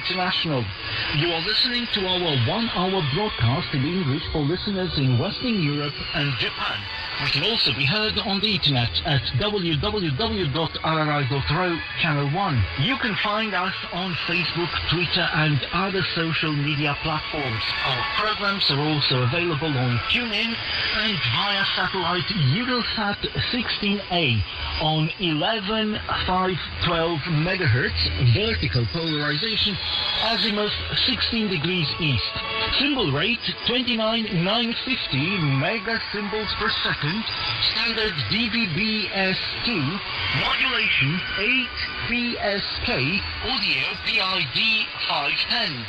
International. You are listening to our 1-hour broadcast in English for listeners in Western Europe and Japan. We can also be heard on the internet at www.rri.ro Channel 1. You can find us on Facebook, Twitter and other social media platforms. Our programs are also available on TuneIn and via satellite Eutelsat 16A on 11,512 MHz, vertical polarization, azimuth 16 degrees east. Symbol rate 29,950 mega symbols per second, standard DVB-S2, modulation 8 PSK, audio PID 510.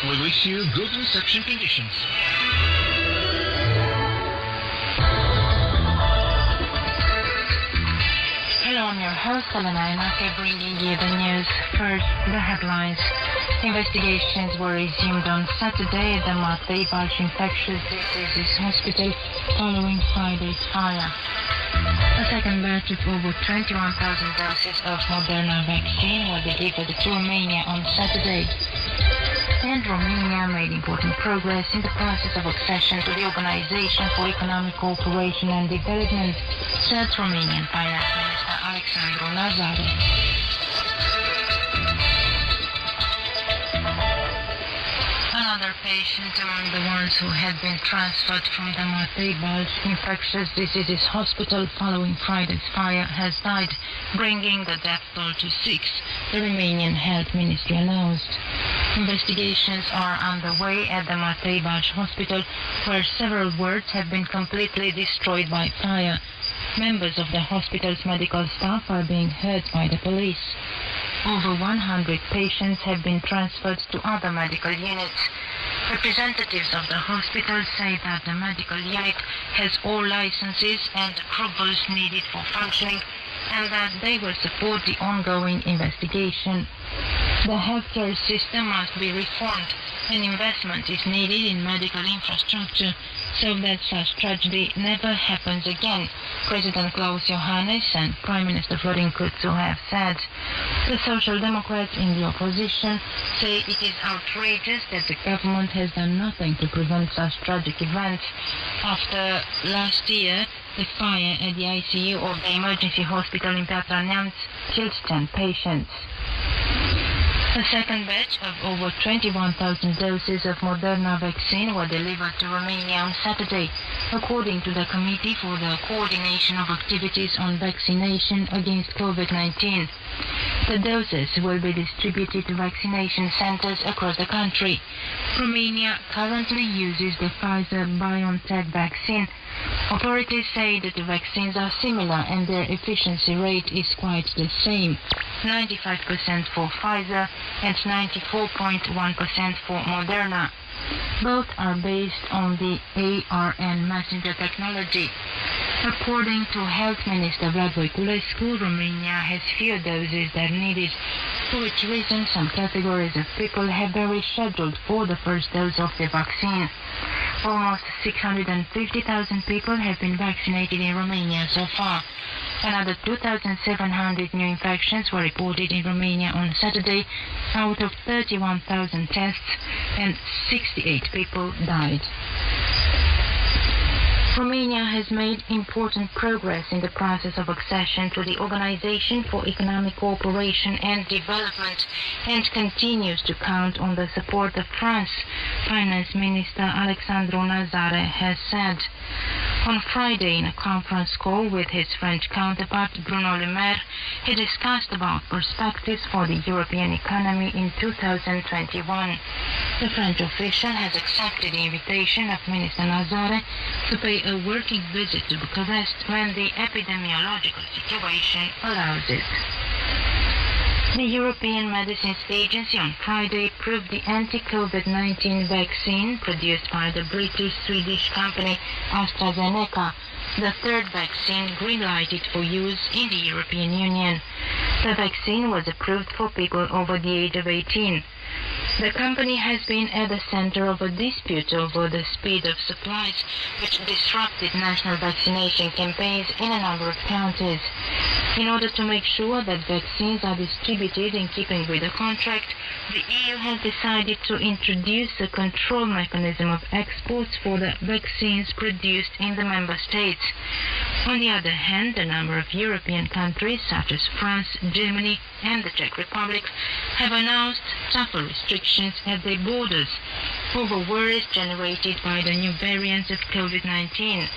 We wish you good reception conditions. Hello, I'm your host, Elena Inake, bringing you the news. First, the headlines. Investigations were resumed on Saturday at the Matei Infectious Diseases Hospital following Friday's fire. A second batch of over 21,000 doses of Moderna vaccine were delivered to Romania on Saturday. And Romania made important progress in the process of accession to the Organization for Economic Cooperation and Development, said Romanian Finance Minister Alexandru Nazare. Another patient among the ones who had been transferred from the Matei Infectious Diseases Hospital following Friday's fire has died, bringing the death toll to 6, the Romanian Health Ministry announced. Investigations are underway at the Matei Hospital, where several wards have been completely destroyed by fire. Members of the hospital's medical staff are being hurt by the police. Over 100 patients have been transferred to other medical units. Representatives of the hospital say that the medical unit has all licenses and approvals needed for functioning, and that they will support the ongoing investigation. The healthcare system must be reformed, and investment is needed in medical infrastructure so that such tragedy never happens again, President Klaus Iohannis and Prime Minister Florin Câțu have said. The Social Democrats in the opposition say it is outrageous that the government has done nothing to prevent such tragic events. After last year, the fire at the ICU of the emergency hospital in Piatra Neamț killed 10 patients. A second batch of over 21,000 doses of Moderna vaccine were delivered to Romania on Saturday, according to the Committee for the Coordination of Activities on Vaccination Against COVID-19. The doses will be distributed to vaccination centers across the country. Romania currently uses the Pfizer-BioNTech vaccine. Authorities say that the vaccines are similar and their efficiency rate is quite the same, 95% for Pfizer and 94.1% for Moderna. Both are based on the ARN messenger technology. According to Health Minister Vlad Voiculescu, Romania has fewer doses than needed, for which reason some categories of people have been rescheduled for the first dose of the vaccine. Almost 650,000 people have been vaccinated in Romania so far. Another 2,700 new infections were reported in Romania on Saturday out of 31,000 tests, and 68 people died. Romania has made important progress in the process of accession to the Organization for Economic Cooperation and Development and continues to count on the support of France, Finance Minister Alexandru Nazare has said. On Friday, in a conference call with his French counterpart Bruno Le Maire, he discussed about perspectives for the European economy in 2021. The French official has accepted the invitation of Minister Nazare to pay a working visit to Bucharest when the epidemiological situation allows it. The European Medicines Agency on Friday approved the anti-COVID-19 vaccine produced by the British-Swedish company AstraZeneca, the third vaccine green-lighted for use in the European Union. The vaccine was approved for people over the age of 18. The company has been at the center of a dispute over the speed of supplies, which disrupted national vaccination campaigns in a number of counties. In order to make sure that vaccines are distributed in keeping with the contract, the EU has decided to introduce a control mechanism of exports for the vaccines produced in the member states. On the other hand, a number of European countries, such as France, Germany, and the Czech Republic, have announced tougher restrictions at their borders over worries generated by the new variants of COVID-19.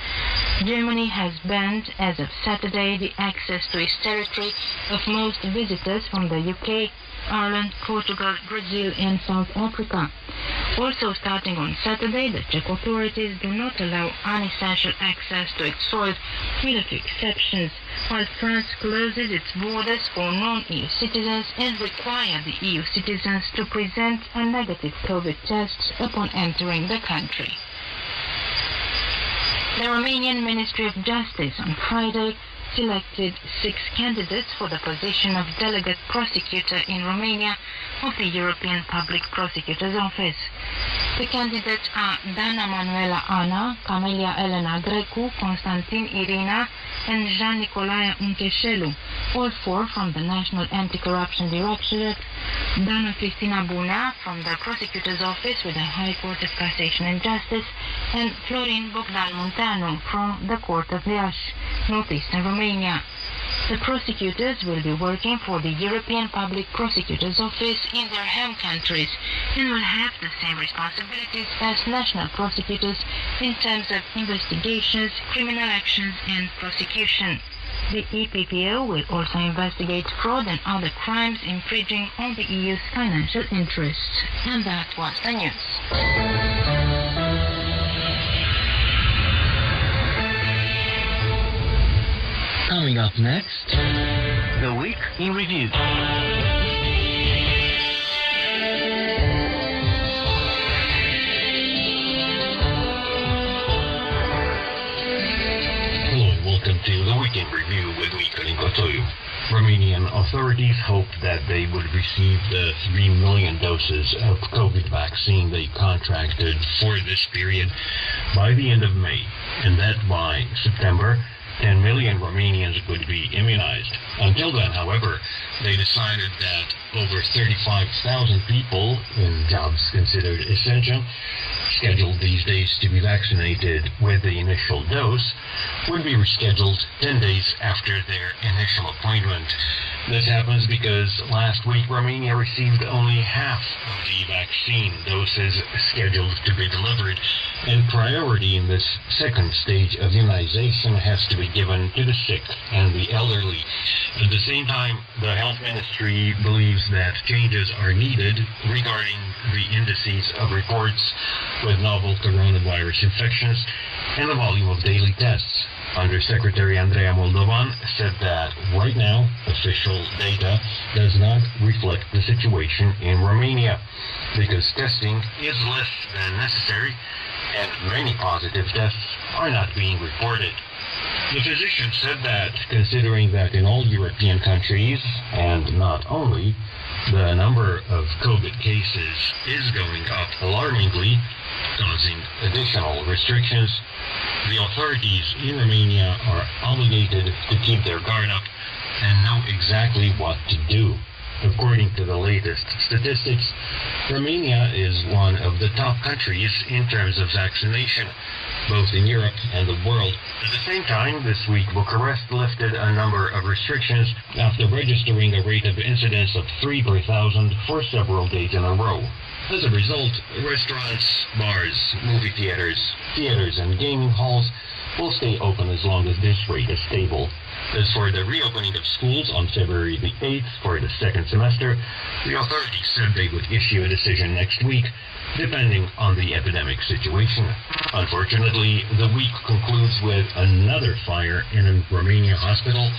Germany has banned, as of Saturday, the access to its territory of most visitors from the UK, Ireland, Portugal, Brazil, and South Africa. Also starting on Saturday, the Czech authorities do not allow unessential access to its soil, with a few exceptions, while France closes its borders for non-EU citizens and require the EU citizens to present a negative COVID test upon entering the country. The Romanian Ministry of Justice on Friday selected 6 candidates for the position of delegate prosecutor in Romania of the European Public Prosecutor's Office. The candidates are Dana Manuela Ana, Camelia Elena Grecu, Constantin Irina, and Jean Nicolae Uncheșelu, all 4 from the National Anti-Corruption Directorate, Dana Cristina Bunea from the Prosecutor's Office with the High Court of Cassation and Justice, and Florin Bogdan Munteanu from the Court of Iași, northeastern Romania. The prosecutors will be working for the European Public Prosecutor's Office in their home countries and will have the same responsibilities as national prosecutors in terms of investigations, criminal actions, and prosecution. The EPPO will also investigate fraud and other crimes infringing on the EU's financial interests. And that was the news. Coming up next, The Week in Review. Hello and welcome to The Week in Review with me, Călin Coțoiu. Romanian authorities hope that they would receive the 3 million doses of COVID vaccine they contracted for this period by the end of May, and that by September 10 million Romanians would be immunized. Until then, however, they decided that over 35,000 people in jobs considered essential, scheduled these days to be vaccinated with the initial dose, would be rescheduled 10 days after their initial appointment. This happens because last week Romania received only half of the vaccine doses scheduled to be delivered, and priority in this second stage of immunization has to be given to the sick and the elderly. At the same time, the Health Ministry believes that changes are needed regarding the indices of reports with novel coronavirus infections and the volume of daily tests. Undersecretary Andreea Moldovan said that right now official data does not reflect the situation in Romania because testing is less than necessary and many positive tests are not being reported. The physician said that considering that in all European countries, and not only, the number of COVID cases is going up alarmingly, causing additional restrictions, the authorities in Romania are obligated to keep their guard up and know exactly what to do. According to the latest statistics, Romania is one of the top countries in terms of vaccination, both in Europe and the world. At the same time, this week Bucharest lifted a number of restrictions after registering a rate of incidence of 3 per thousand for several days in a row. As a result, restaurants, bars, movie theaters, and gaming halls will stay open as long as this rate is stable. As for the reopening of schools on February the 8th for the second semester, the authorities said they would issue a decision next week, depending on the epidemic situation. Unfortunately, the week concludes with another fire in a Romanian hospital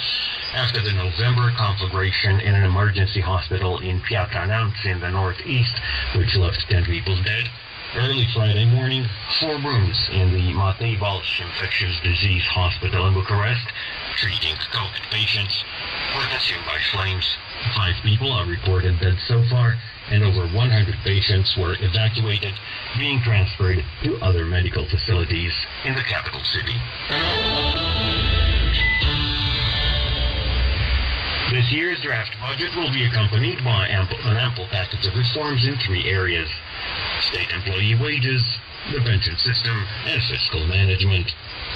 after the November conflagration in an emergency hospital in Piatra Neamț in the northeast, which left 10 people dead. Early Friday morning, 4 rooms in the Matei Balch Infectious Disease Hospital in Bucharest, treating COVID patients, were consumed by flames. 5 people are reported dead so far, and over 100 patients were evacuated, being transferred to other medical facilities in the capital city. This year's draft budget will be accompanied by an ample package of reforms in 3 areas: state employee wages, the pension system, and fiscal management.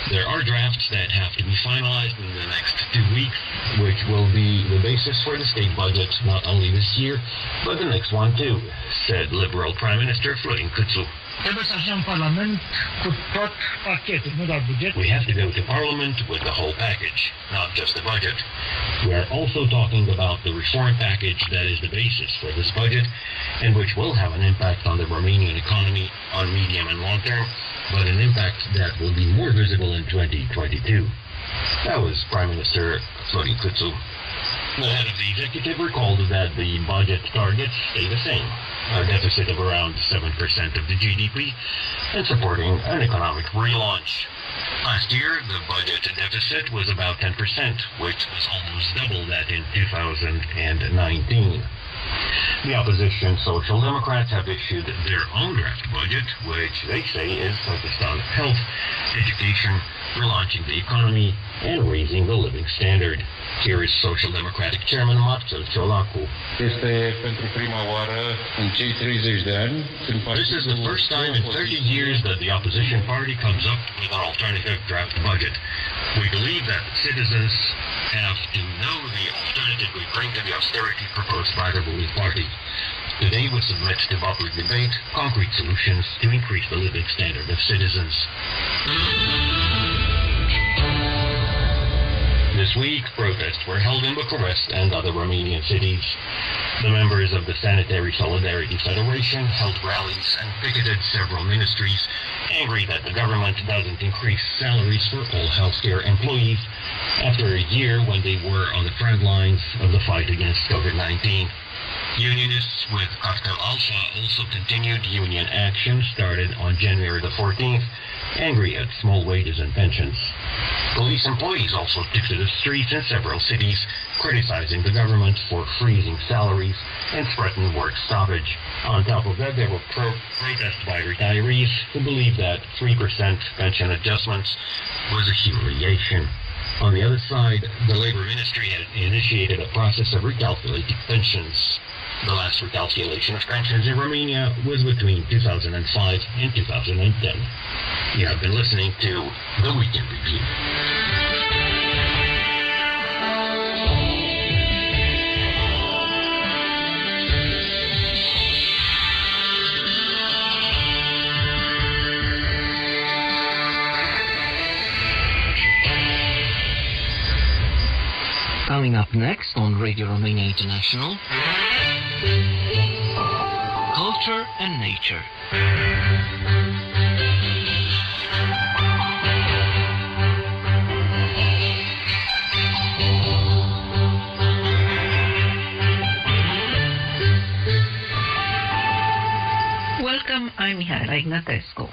There are drafts that have to be finalized in the next 2 weeks, which will be the basis for the state budget not only this year, but the next one too, said Liberal Prime Minister Florin Câțu. Trebuie să ajungem în Parlament cu tot pachetul, nu doar buget. We have to go to Parliament with the whole package, not just the budget. We are also talking about the reform package that is the basis for this budget, and which will have an impact on the Romanian economy on medium and long term, but an impact that will be more visible in 2022. That was Prime Minister Florin Câțu. The head of the executive recalled that the budget targets stay the same, a deficit of around 7% of the GDP, and supporting an economic relaunch. Last year, the budget deficit was about 10%, which was almost double that in 2019. The opposition Social Democrats have issued their own draft budget, which they say is focused on health, education, relaunching the economy, and raising the living standard. Here is Social Democratic Chairman Marcel Ciolacu. This is the first time in 30 years that the opposition party comes up with an alternative draft budget. We believe that citizens have to know the alternative we bring to the austerity proposed by the ruling party. Today we submit to public debate concrete solutions to increase the living standard of citizens. This week, protests were held in Bucharest and other Romanian cities. The members of the Sanitary Solidarity Federation held rallies and picketed several ministries, angry that the government doesn't increase salaries for all healthcare employees after a year when they were on the front lines of the fight against COVID-19. Unionists with Cartel Alpha also continued union action started on January the 14th, angry at small wages and pensions. Police employees also took to the streets in several cities, criticizing the government for freezing salaries and threatened work stoppage. On top of that, there were protests by retirees who believe that 3% pension adjustments was a humiliation. On the other side, the Labor Ministry had initiated a process of recalculating pensions. The last recalculation of pensions in Romania was between 2005 and 2010. You have been listening to The Weekend Review. Coming up next on Radio Romania International, Culture and Nature. Welcome, I'm Mihaela Ignatescu.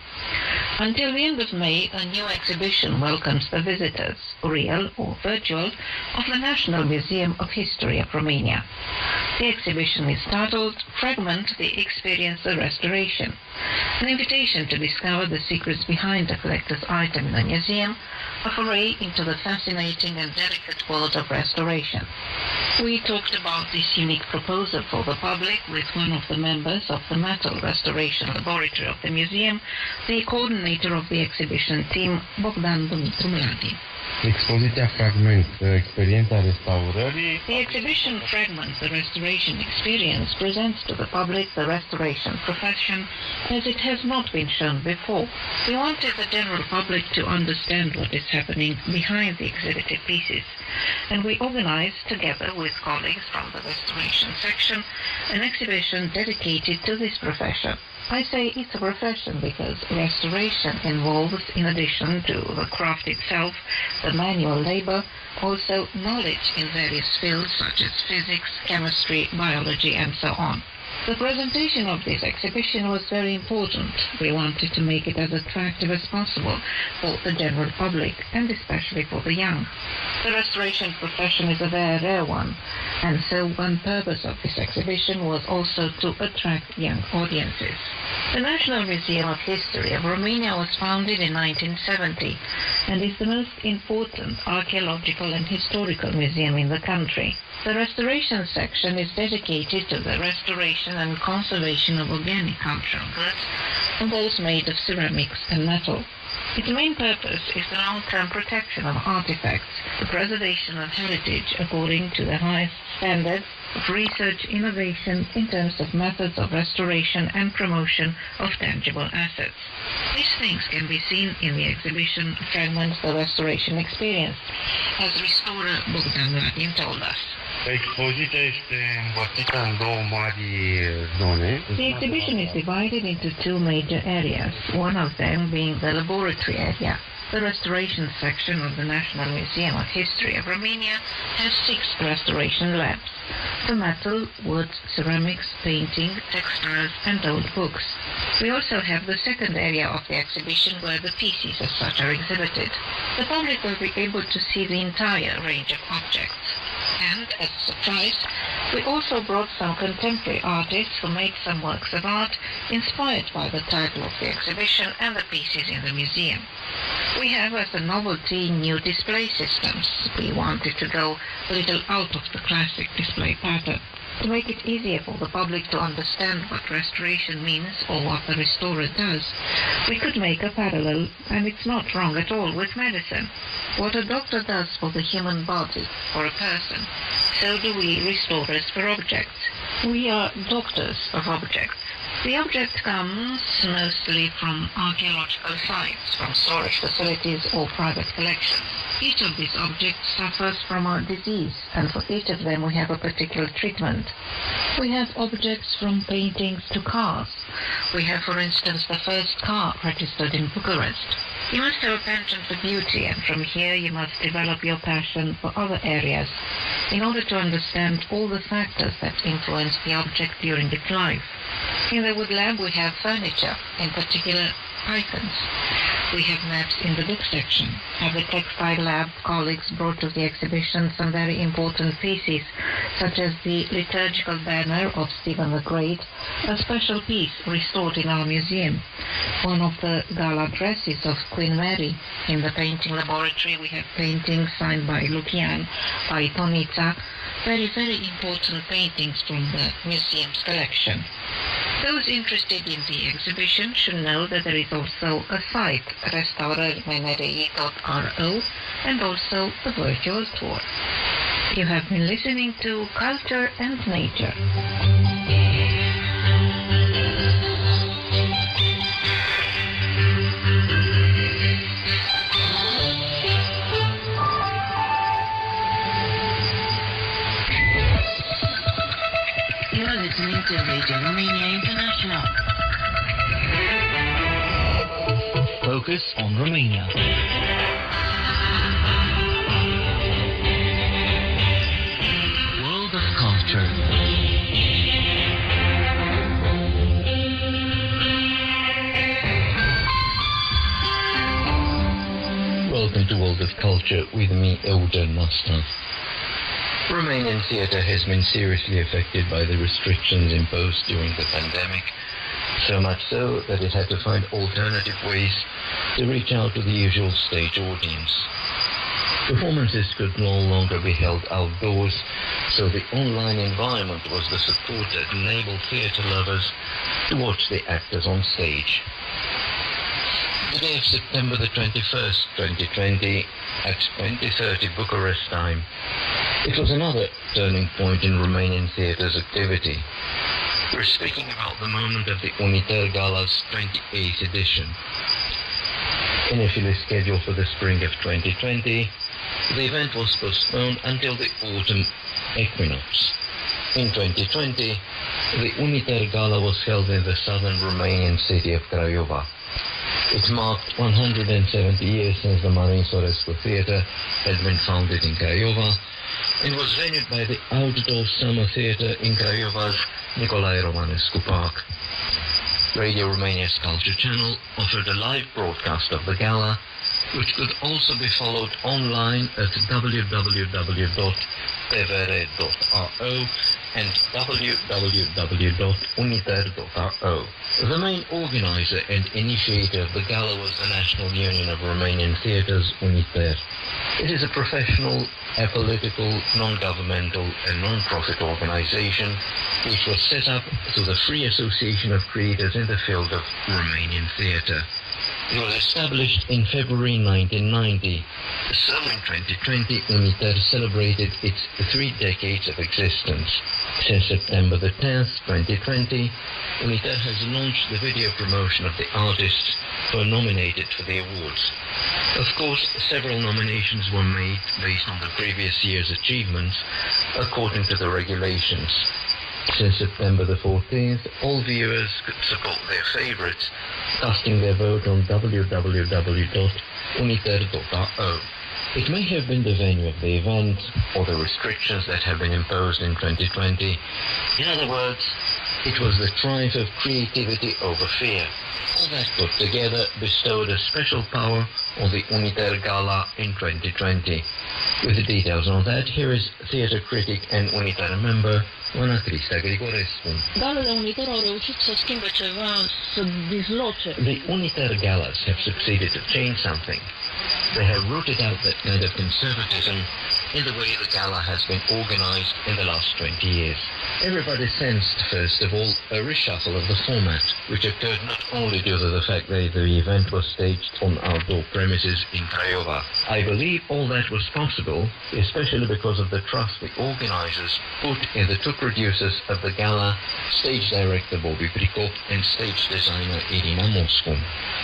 Until the end of May, a new exhibition welcomes the visitors, real or virtual, of the National Museum of History of Romania. The exhibition is titled Fragment the Experience of Restoration, an invitation to discover the secrets behind a collector's item in the museum, a foray into the fascinating and delicate world of restoration. We talked about this unique proposal for the public with one of the members of the Metal Restoration Laboratory of the museum, the coordinator of the exhibition team, Bogdan Dumitru Mladi. Expoziția Fragment, experiența restaurării. The exhibition Fragment, the Restoration Experience, presents to the public the restoration profession as it has not been shown before. We wanted the general public to understand what is happening behind the exhibited pieces, and we organized, together with colleagues from the restoration section, an exhibition dedicated to this profession. I say it's a profession because restoration involves, in addition to the craft itself, the manual labor, also knowledge in various fields such as physics, chemistry, biology, and so on. The presentation of this exhibition was very important. We wanted to make it as attractive as possible for the general public, and especially for the young. The restoration profession is a very rare one, and so one purpose of this exhibition was also to attract young audiences. The National Museum of History of Romania was founded in 1970 and is the most important archaeological and historical museum in the country. The restoration section is dedicated to the restoration and conservation of organic cultural goods and those made of ceramics and metal. Its main purpose is the long-term protection of artifacts, the preservation of heritage according to the highest standards of research innovation in terms of methods of restoration and promotion of tangible assets. These things can be seen in the exhibition Fragments the Restoration Experience, as restorer Bogdan Latin told us. Expoziția este împărțită în două mari zone. The exhibition is divided into two major areas, one of them being the laboratory area. The restoration section of the National Museum of History of Romania has 6 restoration labs: the metal, wood, ceramics, painting, textiles, and old books. We also have the second area of the exhibition where the pieces as such are exhibited. The public will be able to see the entire range of objects. And, as a surprise, we also brought some contemporary artists who made some works of art inspired by the title of the exhibition and the pieces in the museum. We have as a novelty new display systems. We wanted to go a little out of the classic display pattern. To make it easier for the public to understand what restoration means or what the restorer does, we could make a parallel, and it's not wrong at all, with medicine. What a doctor does for the human body, for a person, so do we restorers for objects. We are doctors of objects. The object comes mostly from archaeological sites, from storage facilities or private collections. Each of these objects suffers from a disease, and for each of them we have a particular treatment. We have objects from paintings to cars. We have, for instance, the first car registered in Bucharest. You must have a penchant for beauty, and from here you must develop your passion for other areas in order to understand all the factors that influence the object during its life. In the wood lab we have furniture, in particular icons. We have maps in the book section. At the textile lab, colleagues brought to the exhibition some very important pieces, such as the liturgical banner of Stephen the Great, a special piece restored in our museum, one of the gala dresses of Queen Mary. In the painting laboratory we have paintings signed by Lucian, by Tonica, very, very important paintings from the museum's collection. Those interested in the exhibition should know that there is also a site, restaurărimnri.ro, and also a virtual tour. You have been listening to Culture and Nature. You are listening to Radio Romania International. Focus on Romania. World of Culture. Welcome to World of Culture with me, Eugen Nostan. Romanian theatre has been seriously affected by the restrictions imposed during the pandemic, so much so that it had to find alternative ways to reach out to the usual stage audience. Performances could no longer be held outdoors, so the online environment was the support that enabled theatre lovers to watch the actors on stage. The day of September the 21st, 2020, at 20:30 Bucharest time, it was another turning point in Romanian theatre's activity. We're speaking about the moment of the Unitar Gala's 28th edition. Initially scheduled for the spring of 2020, the event was postponed until the autumn equinox. In 2020, the Unitar Gala was held in the southern Romanian city of Craiova. It marked 170 years since the Marin Sorescu Theatre had been founded in Craiova, and was venued by the Outdoor Summer Theatre in Craiova's Nicolae Romanescu Park. Radio Romania's Culture Channel offered a live broadcast of the gala, which could also be followed online at www.tvr.ro and www.uniter.ro. The main organizer and initiator of the gala was the National Union of Romanian Theatres, UNITER. It is a professional, apolitical, non-governmental and non-profit organization which was set up through the Free Association of Creators in the field of Romanian theatre. It was established in February 1990. So in 2020, UNITER celebrated its 3 decades of existence. Since September the 10th, 2020, UNITER has launched the video promotion of the artists who are nominated for the awards. Of course, several nominations were made based on the previous year's achievements, according to the regulations. Since September the 14th, all viewers could support their favorites, casting their vote on www.uniter.ro. It may have been the venue of the event, or the restrictions that have been imposed in 2020. In other words, it was the triumph of creativity over fear. All that put together bestowed a special power on the UNITER Gala in 2020. With the details on that, here is theatre critic and UNITER member Oana Crista Grigorescu. Galele UNITER au reușit să schimbe ceva, să disloce. The UNITER galas have succeeded to change something. They have rooted out that kind of conservatism in the way the gala has been organized in the last 20 years. Everybody sensed, first of all, a reshuffle of the format, which occurred not only due to the fact that the event was staged on outdoor premises in Craiova. I believe all that was possible, especially because of the trust the organizers put in the two producers of the gala, stage director Bobby Prikop and stage designer Irina Moscu.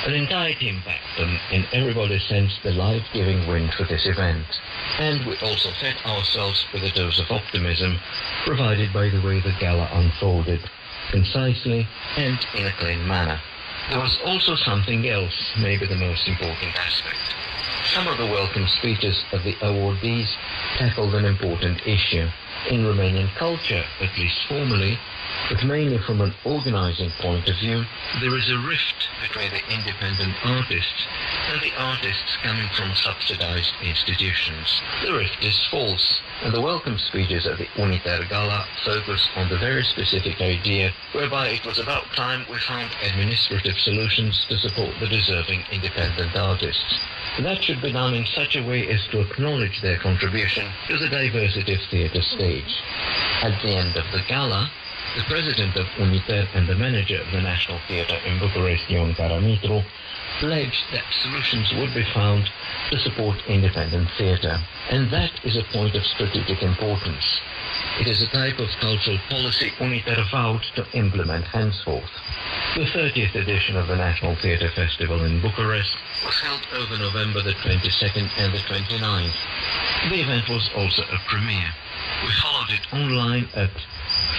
An entire team backed them, and everybody sensed the life-giving wind for this event. And we also fed ourselves with a dose of optimism provided by the way the gala unfolded, concisely and in a clean manner. There was also something else, maybe the most important aspect. Some of the welcome speeches of the awardees tackled an important issue. In Romanian culture, at least formally, but mainly from an organizing point of view, there is a rift between the independent artists and the artists coming from subsidized institutions. The rift is false, and the welcome speeches of the UNITER Gala focus on the very specific idea whereby it was about time we found administrative solutions to support the deserving independent artists. That should be done in such a way as to acknowledge their contribution to the diversity of theatre stage. At the end of the gala, the president of UNITER and the manager of the National Theatre in Bucharest, Ion Karamitru, pledged that solutions would be found to support independent theatre. And that is a point of strategic importance. It is a type of cultural policy UNITER vowed to implement henceforth. The 30th edition of the National Theatre Festival in Bucharest was held over November the 22nd and the 29th. The event was also a premiere. We followed it online at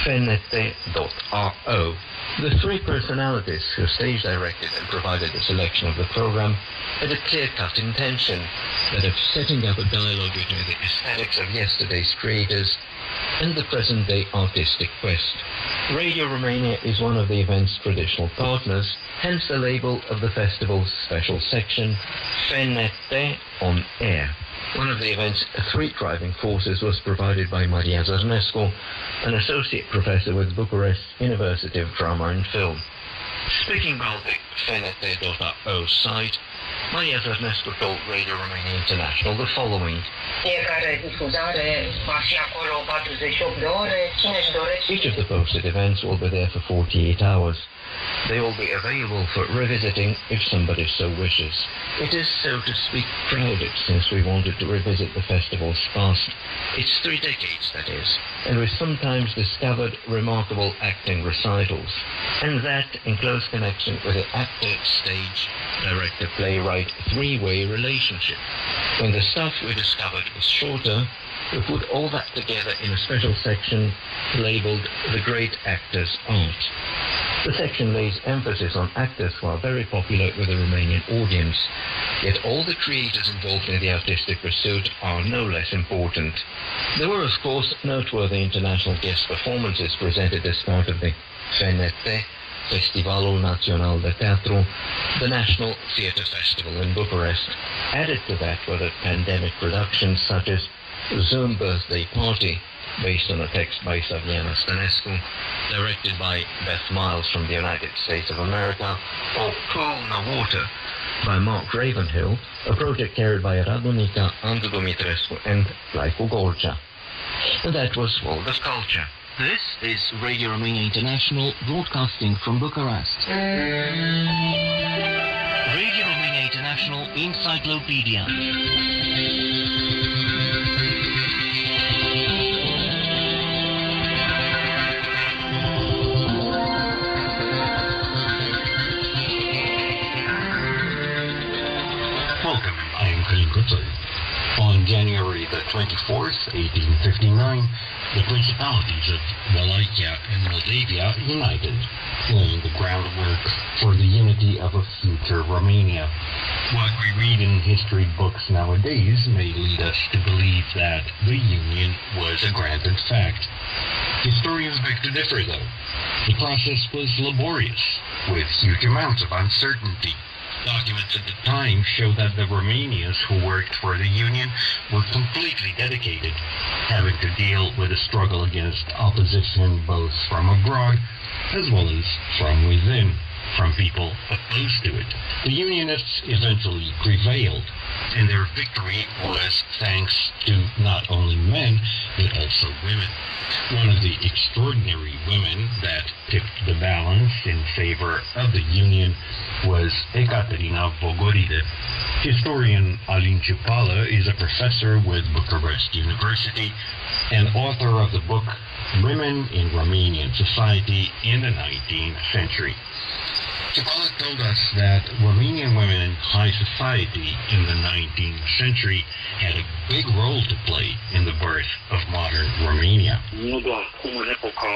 fnete.ro. The three personalities who stage directed and provided the selection of the program had a clear-cut intention, that of setting up a dialogue between the aesthetics of yesterday's creators and the present-day artistic quest. Radio Romania is one of the event's traditional partners, hence the label of the festival's special section, FNT on Air. One of the event's three driving forces was provided by Maria Zărnescu, an associate professor with Bucharest University of Drama and Film. Speaking about the fnte.ro site, Maria Zărnescu told Radio Romania International the following. Fiecare difuzare va fi acolo 48 de ore. Cine își dorește? Each of the posted events will be there for 48 hours. They will be available for revisiting if somebody so wishes. It is, so to speak, crowded, since we wanted to revisit the festival's past. It's 3 decades, that is, and we sometimes discovered remarkable acting recitals, and that in close connection with the actor, stage, director, playwright, three-way relationship. When the stuff we discovered was shorter, we put all that together in a special section labeled The Great Actor's Art. The section lays emphasis on actors who are very popular with the Romanian audience, yet all the creators involved in the artistic pursuit are no less important. There were, of course, noteworthy international guest performances presented as part of the FNT, Festivalul Național de Teatru, the National Theatre Festival in Bucharest. Added to that were the pandemic productions such as Zoom Birthday Party, based on a text by Saviana Stănescu, directed by Beth Miles from the United States of America, or Pool No Water by Mark Ravenhill, a project carried by Radonica, Andu Dumitrescu, and Laiku Golcea. And that was World of Culture. This is Radio Romania International, broadcasting from Bucharest. Radio Romania International Encyclopedia. Welcome, I am Călin Cățoi. On January the 24th, 1859, the principalities of Wallachia and Moldavia united, laying the groundwork for the unity of a future Romania. What we read in history books nowadays may lead us to believe that the union was a granted fact. Historians beg to differ, though. The process was laborious, with huge amounts of uncertainty. Documents at the time show that the Romanians who worked for the Union were completely dedicated, having to deal with a struggle against opposition both from abroad as well as from within, from people opposed to it. The Unionists eventually prevailed, and their victory was thanks to not only men, but also women. One of the extraordinary women that tipped the balance in favor of the Union was Ekaterina Vogoride. Historian Alin Ciupala is a professor with Bucharest University and author of the book Women in Romanian Society in the 19th Century. Ciupala told us that Romanian women in high society in the 19th century had a big role to play in the birth of modern Romania. Nu doar cum în epoca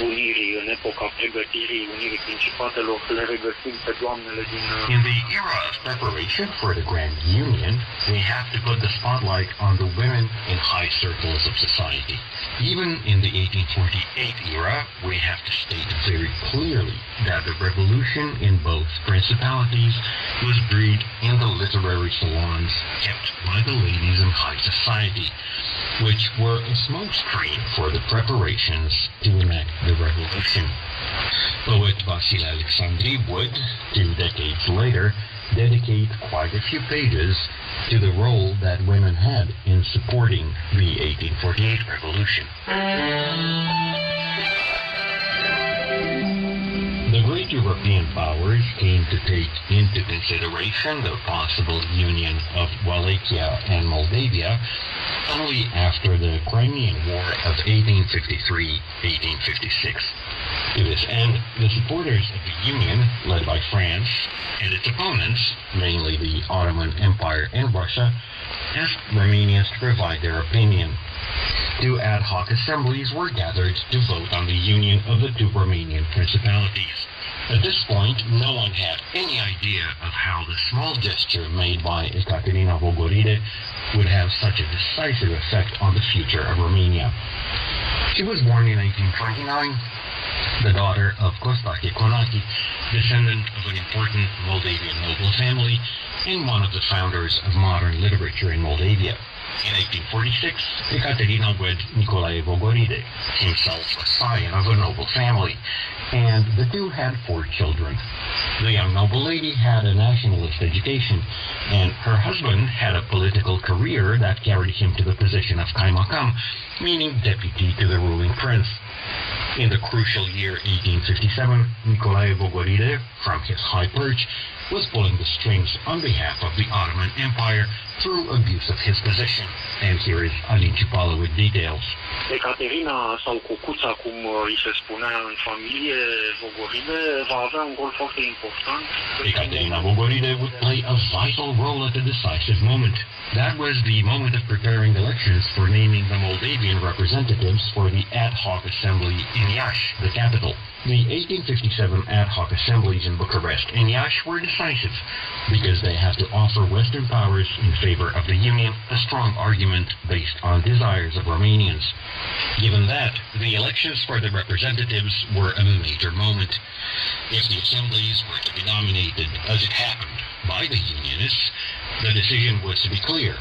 unirii, în epoca pregătirii unirii principatelor, le regăsim pe doamnele din... In the era of preparation for the Grand Union, we have to put the spotlight on the women in high circles of society. Even in the 1848 era, we have to state very clearly that the revolution in both principalities was brewed in the literary salons kept by the ladies in high society, which were a smokescreen for the preparations to enact the revolution. Poet Vasile Alexandri would, 2 decades later, dedicate quite a few pages to the role that women had in supporting the 1848 revolution. The great European powers came to take into consideration the possible union of Wallachia and Moldavia only after the Crimean War of 1853-1856. To this end, the supporters of the Union, led by France, and its opponents, mainly the Ottoman Empire and Russia, asked Romanians to provide their opinion. 2 ad hoc assemblies were gathered to vote on the union of the 2 Romanian principalities. At this point, no one had any idea of how the small gesture made by Ekaterina Vogoride would have such a decisive effect on the future of Romania. She was born in 1829, the daughter of Costache Conache, descendant of an important Moldavian noble family and one of the founders of modern literature in Moldavia. In 1846, Ekaterina wed Nicolae Vogoride, himself a scion of a noble family, and the 2 had 4 children. The young noble lady had a nationalist education, and her husband had a political career that carried him to the position of Kaimakam, meaning deputy to the ruling prince. In the crucial year 1857, Nicolae Vogoride, from his high perch, was pulling the strings on behalf of the Ottoman Empire through abuse of his position. And here is Alin Ciupala with details. Ecaterina, sau Cucuța, cum îi se spunea în familie, Vogoride, va avea un rol foarte important. Ekaterina Vogoride would play a vital role at a decisive moment. That was the moment of preparing elections for naming the Moldavian representatives for the ad hoc assembly in Iași, the capital. The 1857 ad hoc assemblies in Bucharest and Iași were decisive because they had to offer Western powers in favor of the Union a strong argument based on desires of Romanians. Given that, the elections for the representatives were a major moment. If the assemblies were to be nominated, as it happened, by the Unionists, the decision was to be clear.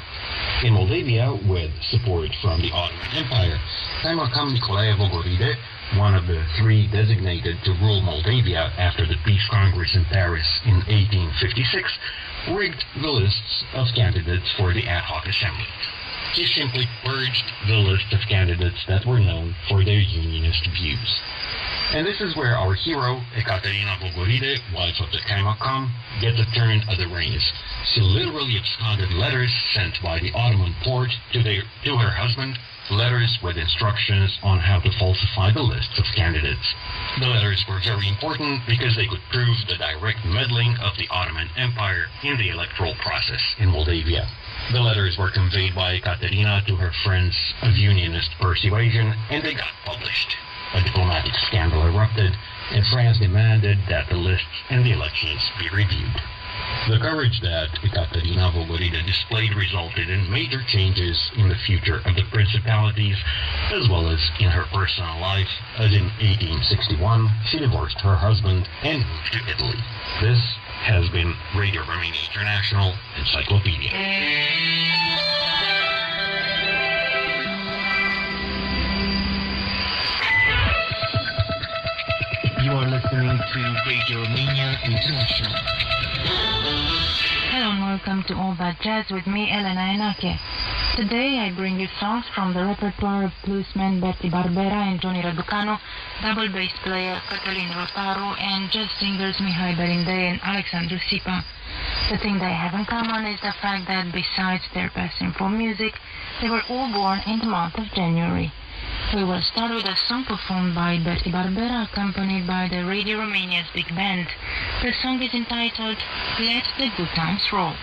In Moldavia, with support from the Ottoman Empire, Kaimakam Nicolae Vogoride, one of the three designated to rule Moldavia after the Peace Congress in Paris in 1856, rigged the lists of candidates for the ad hoc assembly. He simply purged the list of candidates that were known for their unionist views. And this is where our hero, Ekaterina Vogoride, wife of the Kaimakam, gets a turn of the reins. She literally absconded letters sent by the Ottoman Porte to her husband, letters with instructions on how to falsify the lists of candidates. The letters were very important because they could prove the direct meddling of the Ottoman Empire in the electoral process in Moldavia. The letters were conveyed by Ekaterina to her friends of unionist persuasion, and they got published. A diplomatic scandal erupted, and France demanded that the lists and the elections be reviewed. The courage that Ekaterina Vogoride displayed resulted in major changes in the future of the principalities, as well as in her personal life, as in 1861 she divorced her husband and moved to Italy. This has been Radio Romania International Encyclopedia. You are listening to Radio Romania International. Hello and welcome to All That Jazz with me, Elena Enake. Today I bring you songs from the repertoire of bluesmen Berti Barbera and Johnny Raducanu, double bass player Cătălin Rotaru, and jazz singers Mihai Berindei and Alexandru Sipa. The thing they have in common is the fact that besides their passion for music, they were all born in the month of January. We will start with a song performed by Berti Barbera, accompanied by the Radio Romania's big band. The song is entitled Let the Good Times Roll.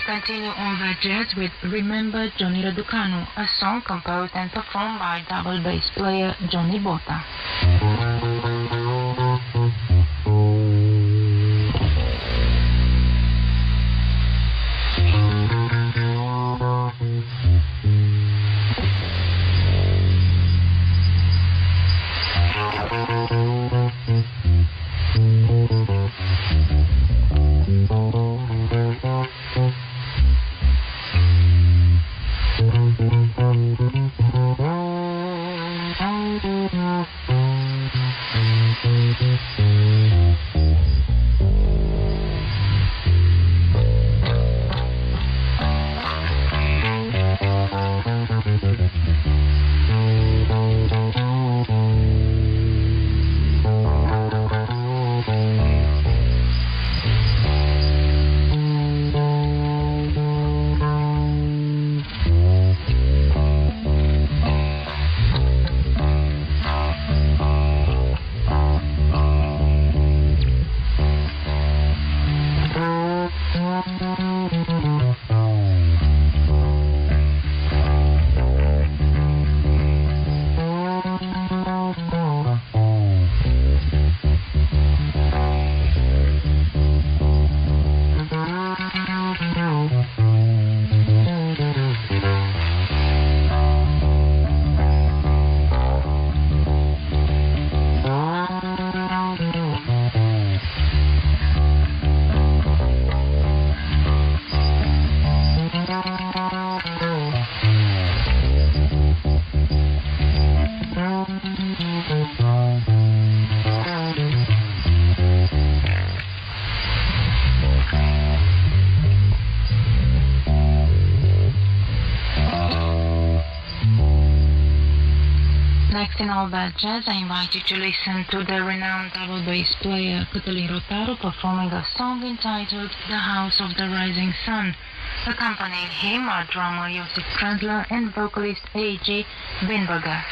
Continue on the jazz with Remember Johnny Raducanu, a song composed and performed by double bass player Johnny Bota. Next in All That Jazz, I invite you to listen to the renowned double bass player Cătălin Rotaru performing a song entitled The House of the Rising Sun. Accompanying him are drummer Josip Krandler and vocalist A.G. Winberger.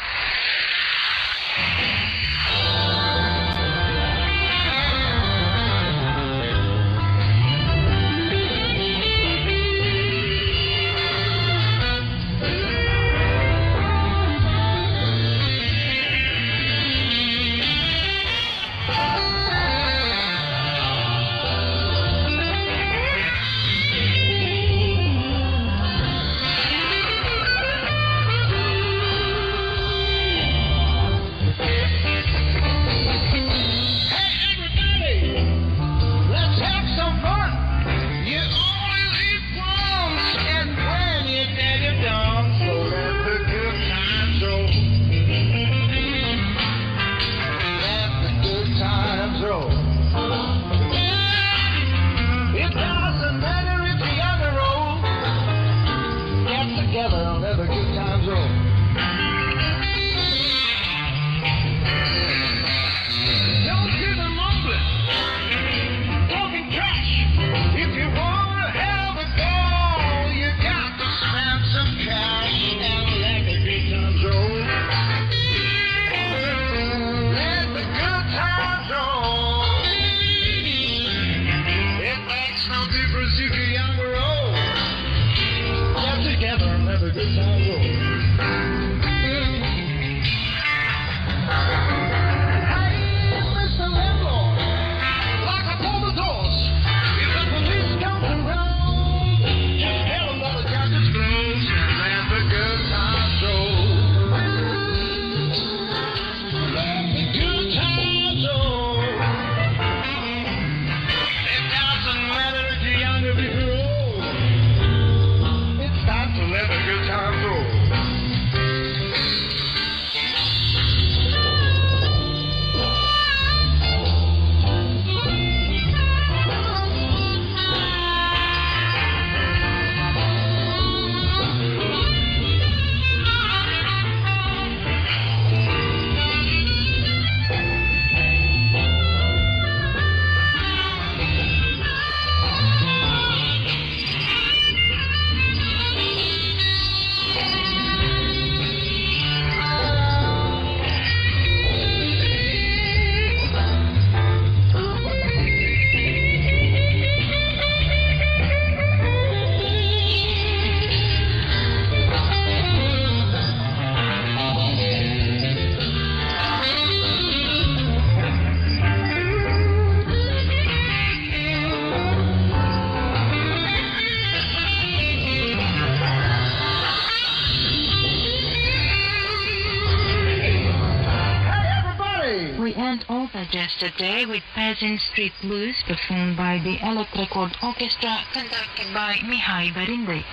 Yesterday with Peasant Street Blues performed by the Electric Record Orchestra conducted by Mihai Berindei.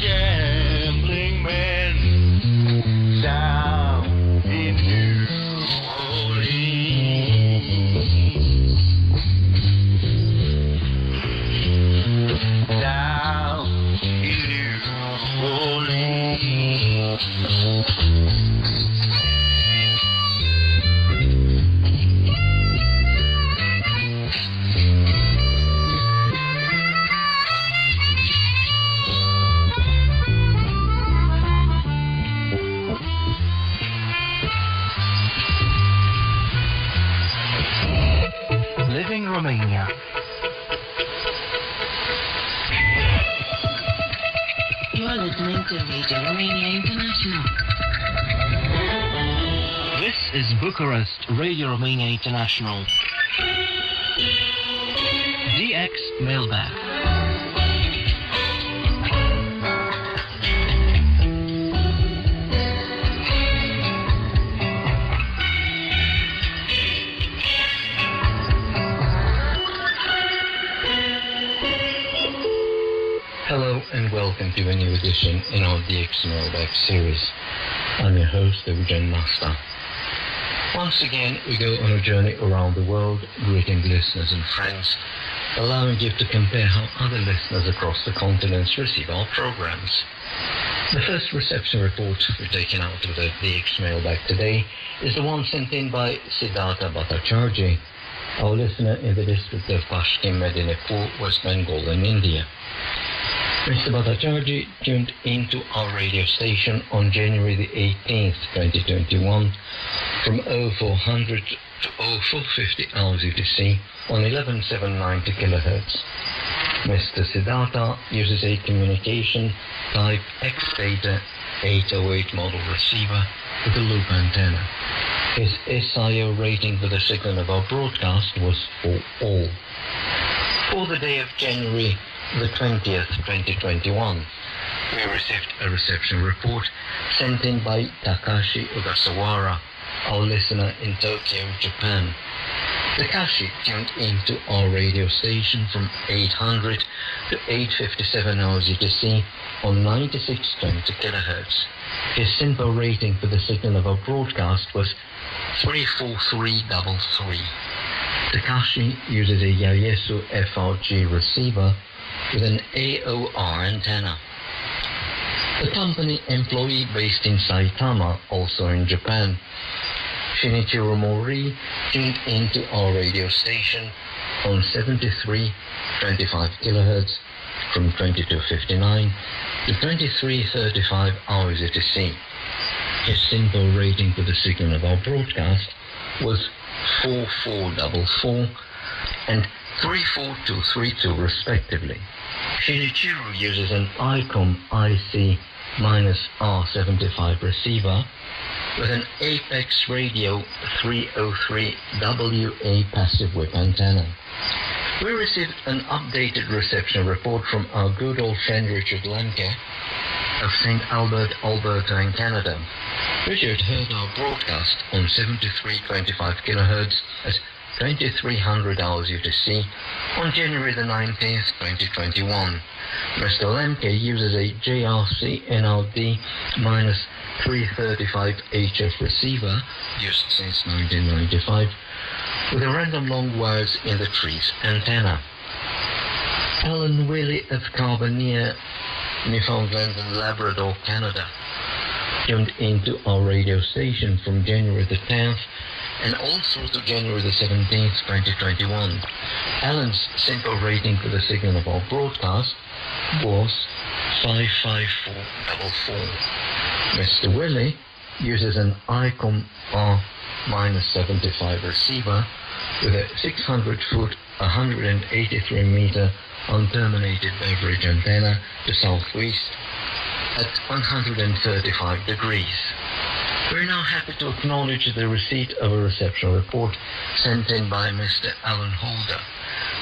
Gambling man down You are listening to Radio Romania International. This is Bucharest, Radio Romania International. DX Mailbag. Hello and welcome to a new edition in our DX Mailbag series. I'm your host, Eugen Master. Once again, we go on a journey around the world, greeting listeners and friends, allowing you to compare how other listeners across the continents receive our programs. The first reception report we're taking out of the DX Mailbag today is the one sent in by Siddhartha Bhattacharjee, our listener in the district of Pashkim Medinipur, West Bengal in India. Mr. Bhattacharjee tuned into our radio station on January the 18th, 2021, from 0400 to 0450 hours UTC on 11790 kHz. Mr. Siddhartha uses a communication type X-Data 808 model receiver with a loop antenna. His SIO rating for the signal of our broadcast was 4 all. For the day of January the 20th, 2021, we received a reception report sent in by Takashi Ogasawara, our listener in Tokyo, Japan. Takashi tuned into our radio station from 800 to 857 hours UTC on 9620 kHz. His SINPO rating for the signal of our broadcast was 34333. Takashi uses a Yaesu FRG receiver with an AOR antenna. The company employee based in Saitama, also in Japan, Shinichiro Mori, tuned into our radio station on 7325 kHz from 2259 to 2335 hours UTC. His SINPO rating for the signal of our broadcast was 4444 and 34232 respectively. Shinichiro uses an ICOM IC-R75 receiver with an Apex Radio 303WA passive whip antenna. We received an updated reception report from our good old friend Richard Lemke of St. Albert, Alberta in Canada. Richard heard our broadcast on 7325 kHz at 2300 hours UTC on January the 19th, 2021. Mr. Lemke uses a JRC NRD-335 HF receiver, used since 1995, with a random long wires in the trees antenna. Alan Willie of Carbonear, Newfoundland and Labrador, Canada, tuned into our radio station from January the 10th and all through to January the 17th, 2021. Alan's SINPO rating for the signal of our broadcast was 55444. Mr. Willie uses an ICOM R-75 receiver with a 600-foot, 183-meter unterminated beverage antenna to southwest at 135 degrees. We're now happy to acknowledge the receipt of a reception report sent in by Mr. Alan Holder,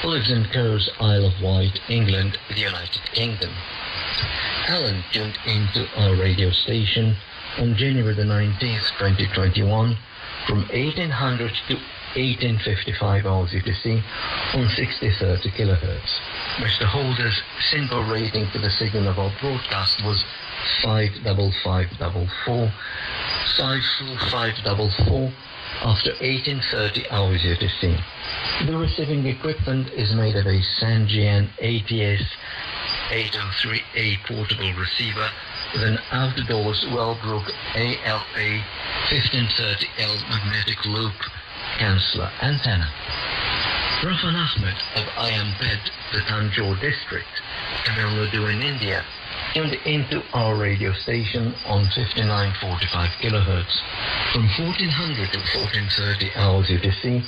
who lives in Cowes, Isle of Wight, England, the United Kingdom. Alan tuned into our radio station on January the 19th, 2021, from 1800 to 1855 hours UTC on 6030 kHz. Mr. Holder's SINPO rating for the signal of our broadcast was 55544, 54544 after 1830 hours UTC. The receiving equipment is made of a Sanjian ATS 803A portable receiver with an outdoors Wellbrook ALA 1530L magnetic loop canceller antenna. Rafan Ahmed of Ayampet, the Tanjore district, Tamil Nadu in India, tuned into our radio station on 5945 kHz from 1400 to 1430 hours UTC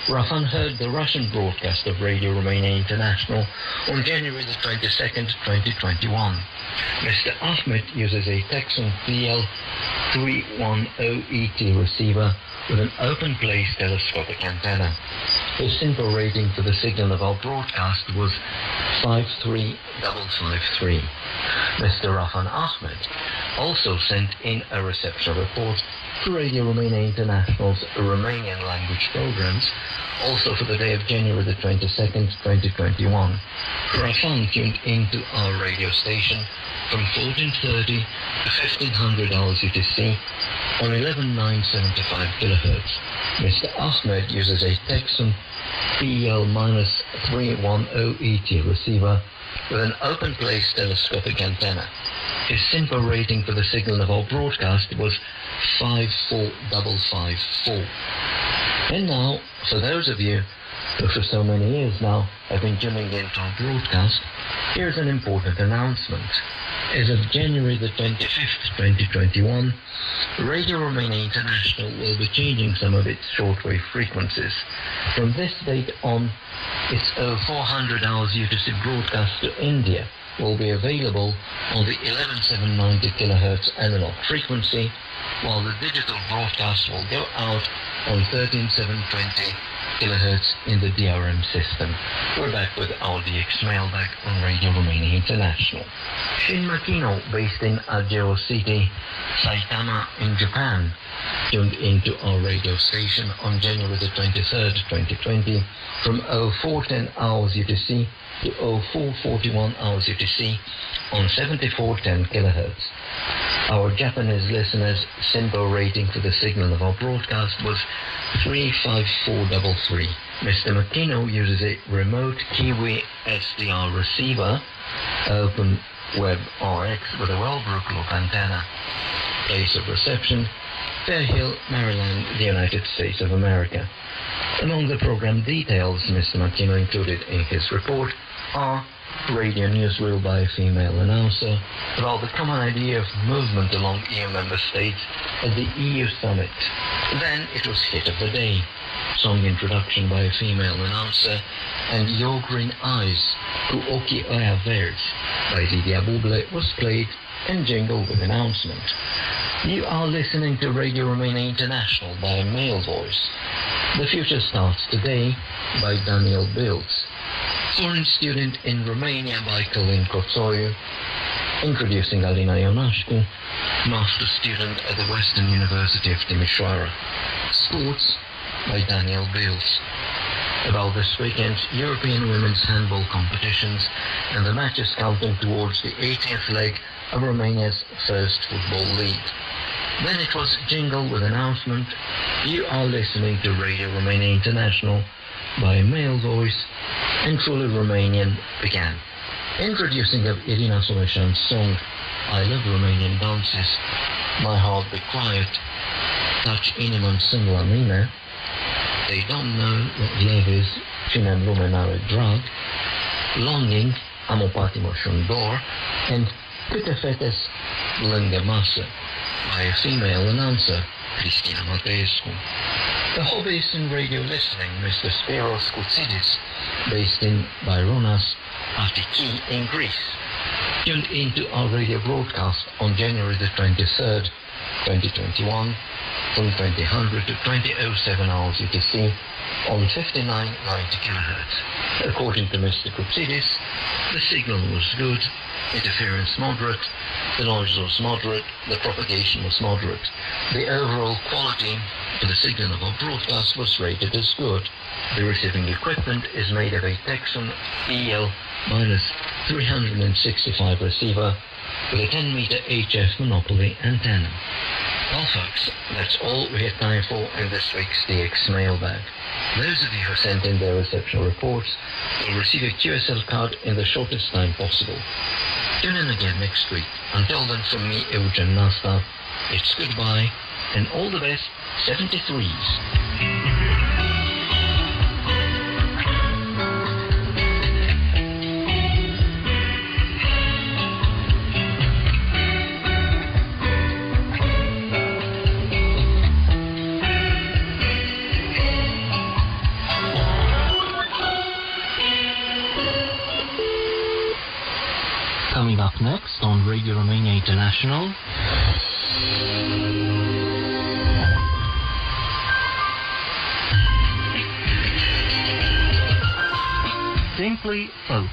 Rafan heard the Russian broadcast of Radio Romania International on January the 22nd, 2021. Mr. Ahmed uses a Texan PL310ET receiver with an open place telescopic antenna. His simple rating for the signal of our broadcast was 53553. Mr. Rafan Ahmed also sent in a reception report to Radio Romania International's Romanian language programs, also for the day of January the 22nd, 2021. Rafan tuned into our radio station from 1430 to 1500 hours UTC on 11975 kHz. Mr. Ahmed uses a Texan PL-310ET receiver with an open place telescopic antenna. His simple rating for the signal of our broadcast was 54554. And now, for those of you who for so many years now have been tuning into our broadcast, here's an important announcement. As of January the 25th, 2021, Radio Romania International will be changing some of its shortwave frequencies. From this date on, its 0400 hours UTC broadcast to India will be available on the 11790 kHz analog frequency, while the digital broadcast will go out on 13720 kHz in the DRM system. We're back with our DX mailbag on Radio Romania International. Shin Makino, based in Ajeo City, Saitama in Japan, tuned into our radio station on January the 23rd, 2020 from 0410 hours UTC to 0441 hours UTC on 7410 kHz. Our Japanese listeners' simple rating for the signal of our broadcast was 35433. Mr. Makino uses a remote Kiwi SDR receiver, Open Web RX with a Wellbrook loop antenna. Place of reception, Fair Hill, Maryland, the United States of America. Among the program details Mr. Makino included in his report are radio newsreel by a female announcer about the common idea of movement among EU member states at the EU summit. Then it was hit of the day, song introduction by a female announcer, and Your Green Eyes, Ku Oki Oia Verdes by Lydia Buble was played, and jingle with announcement. You are listening to Radio Romania International by a male voice. The Future Starts Today by Daniel Biltz. Foreign Student in Romania by Călin Coțoiu. Introducing Alina Ionascu, Master Student at the Western University of Timișoara. Sports by Daniel Biltz. About this weekend's European Women's Handball competitions and the matches counting towards the 18th leg of Romania's first football league. Then it was jingle with announcement. You are listening to Radio Romania International by a male voice, and truly Romanian began. Introducing of Irina Someșan's song, I Love Romanian Dances, My Heart Be Quiet, Touch Inimă Sing La Mine, They Don't Know What Love Is, Cine în lume n-are drag, Longing, Am o patimă și un dor, and Câte fete lângă masă, by a female announcer, Cristina Mateescu. The hobbyist in radio listening, Mr. Spiros Koutsidis, based in Byronas, Atiki in Greece, tuned into our radio broadcast on January the 23rd, 2021, from 2000 to 2007 hours UTC on 5990 kHz. According to Mr. Koutsidis, the signal was good, interference moderate, the noise was moderate, the propagation was moderate. The overall quality for the signal of our broadcast was rated as good. The receiving equipment is made of a Texan EL-365 receiver with a 10-meter HF Monopoly antenna. Well folks, that's all we have time for in this week's DX mailbag. Those of you who sent in their reception reports will receive a QSL card in the shortest time possible. Tune in again next week. Until then, from me, Eugen Nasta, it's goodbye and all the best 73s. Romania International. Simply Folk.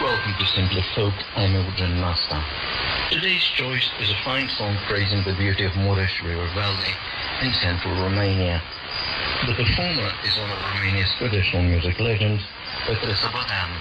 Welcome to Simply Folk, I'm Eugen Nasta. Today's choice is a fine song praising the beauty of Mureș River Valley in central Romania. The performer is one of Romania's traditional music legends, Petre Sabateanu.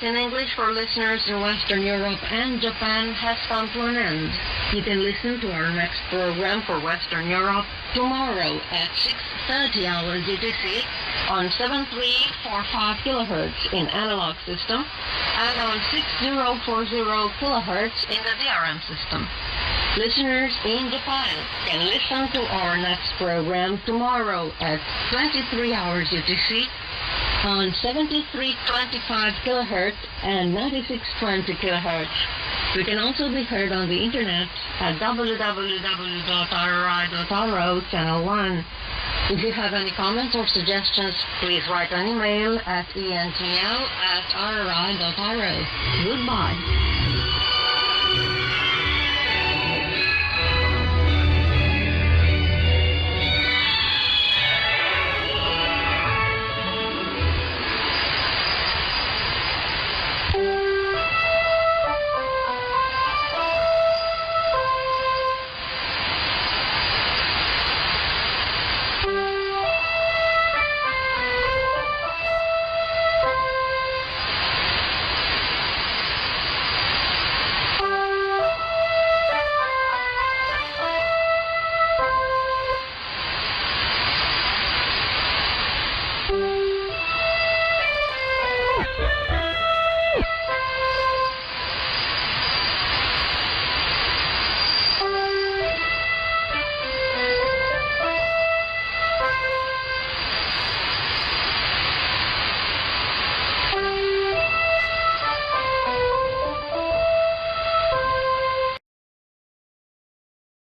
In English for listeners in Western Europe and Japan has come to an end. You can listen to our next program for Western Europe tomorrow at 6:30 hours UTC on 7345 kHz in analog system and on 6040 kHz in the DRM system. Listeners in Japan can listen to our next program tomorrow at 23 hours UTC on 7325 kHz and 9620 kHz. We can also be heard on the internet at www.rri.ro channel 1. If you have any comments or suggestions, please write an email at entl@rri.ro. Goodbye.